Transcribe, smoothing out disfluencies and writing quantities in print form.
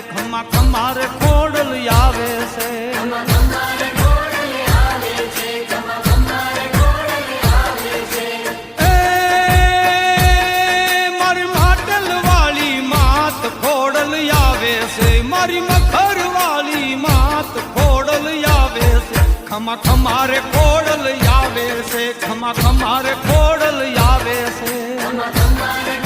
ખમા ખમારે ખોડલ આવે છે મારી માટલ વાળી માત ખોડલ આવે છે મારી મખર વાળી માત ખોડલ આવે છે ખમા ખમારે ખોડલ આવે છે ખમા ખમારે ખોડલ આવે છે